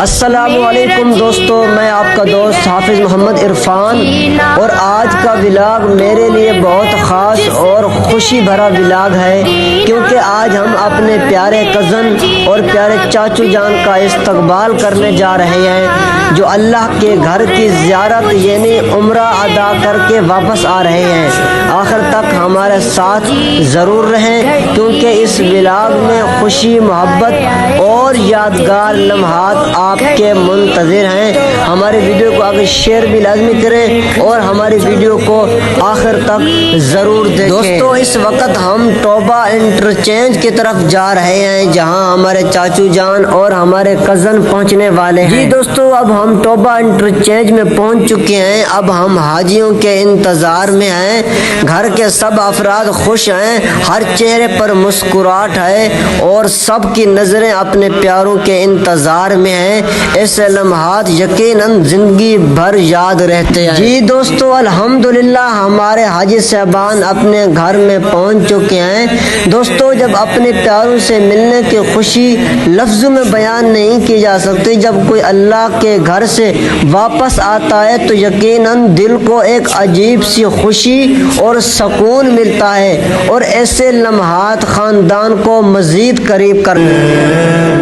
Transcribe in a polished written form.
السلام علیکم دوستو، میں آپ کا دوست حافظ محمد عرفان، اور آج کا ولاگ میرے لیے بہت خاص اور خوشی بھرا ولاگ ہے، کیونکہ آج ہم اپنے پیارے کزن اور پیارے چاچو جان کا استقبال کرنے جا رہے ہیں، جو اللہ کے گھر کی زیارت یعنی عمرہ ادا کر کے واپس آ رہے ہیں۔ آخر تک ہمارے ساتھ ضرور رہیں، کیونکہ اس ولاگ میں خوشی، محبت اور یادگار لمحات آپ کے منتظر ہیں۔ ہماری ویڈیو کو آگے شیئر بھی لازمی کریں اور ہماری ویڈیو کو آخر تک ضرور دیکھیں۔ دوستو، اس وقت ہم ٹوبہ انٹرچینج کی طرف جا رہے ہیں، جہاں ہمارے چاچو جان اور ہمارے کزن پہنچنے والے ہیں۔ جی دوستو، اب ہم ٹوبہ انٹرچینج میں پہنچ چکے ہیں۔ اب ہم حاجیوں کے انتظار میں ہیں۔ گھر کے سب افراد خوش ہیں، ہر چہرے پر مسکراہٹ ہے اور سب کی نظریں اپنے پیاروں کے انتظار میں ہیں۔ ایسے لمحات یقیناً زندگی بھر یاد رہتے ہیں۔ جی دوستو، الحمدللہ ہمارے حاجی صاحبان اپنے گھر میں پہنچ چکے ہیں۔ دوستو، جب اپنے پیاروں سے ملنے کی خوشی لفظوں میں بیان نہیں کی جا سکتی۔ جب کوئی اللہ کے گھر سے واپس آتا ہے تو یقیناً دل کو ایک عجیب سی خوشی اور سکون ملتا ہے، اور ایسے لمحات خاندان کو مزید قریب کرتے ہیں۔